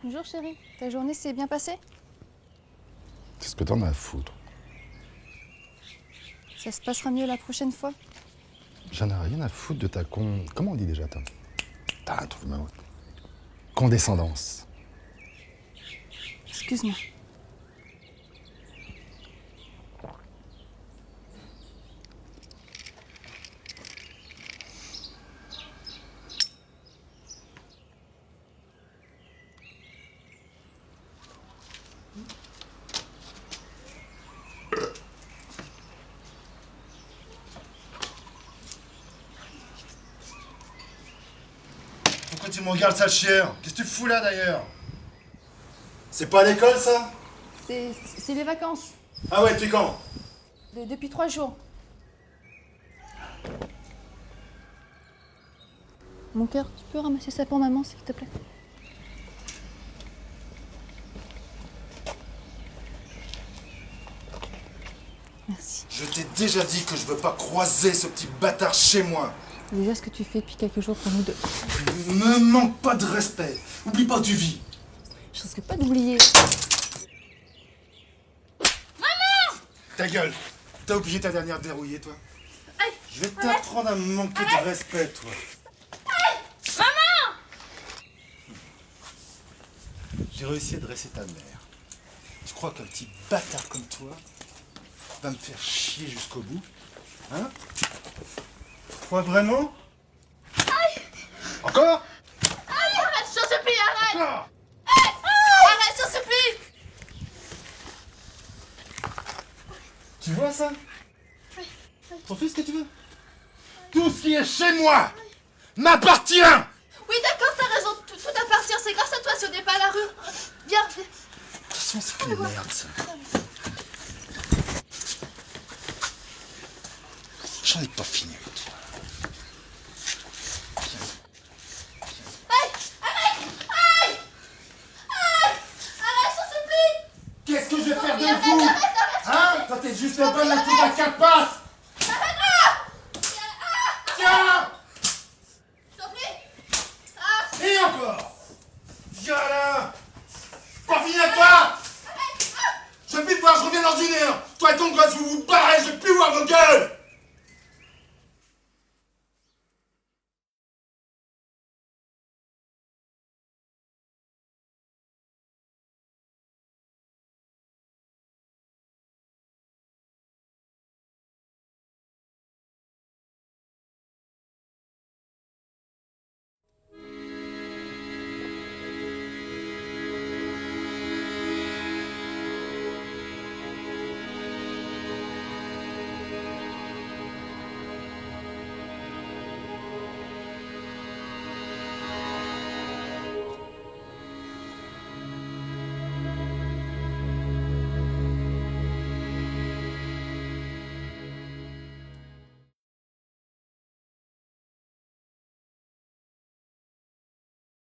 Bonjour chérie, ta journée s'est bien passée? Qu'est-ce que t'en as à foutre? Ça se passera mieux la prochaine fois? J'en ai rien à foutre de ta Comment on dit déjà, toi? T'as un truc, condescendance. Excuse-moi. Pourquoi tu me regardes, sale chien? Qu'est-ce que tu fous là, d'ailleurs? C'est pas à l'école, ça? C'est les vacances. Ah ouais, depuis quand? Depuis 3 jours. Mon cœur, tu peux ramasser ça pour maman, s'il te plaît? Merci. Je t'ai déjà dit que je veux pas croiser ce petit bâtard chez moi. Déjà ce que tu fais depuis quelques jours pour nous deux. Ne manque pas de respect. Oublie pas où tu vis. Je risque pas d'oublier. Ta gueule. T'as oublié ta dernière verrouillée, toi? Aïe. Je vais t'apprendre à me manquer de respect, toi. Maman! J'ai réussi à dresser ta mère. Tu crois qu'un petit bâtard comme toi va me faire chier jusqu'au bout? Hein? Tu crois vraiment? Aïe! Encore? Aïe, arrête, je t'en supplie, arrête! Encore? Arrête, je t'en supplie! Tu vois ça? T'en fais ce que tu veux. Tout ce qui est chez moi m'appartient! Oui, d'accord, t'as raison, tout appartient, c'est grâce à toi si on n'est pas à la rue. Viens, viens. De toute façon, c'est que les merdes, ça. J'en ai pas fini avec toi. Aïe! Arrête! Aïe! Aïe! Arrête, je t'en supplie! Qu'est-ce que je vais faire de Arrête, vous? arrête, arrête! Hein? Toi, t'es juste le bon à coupe à 4 pattes! Tiens! Je t'en prie! Et encore! Viens là! Pas fini avec toi! Je vais plus te voir, je reviens dans 1 heure! Toi et ton gosse, vous vous barrez, je vais plus voir vos gueules!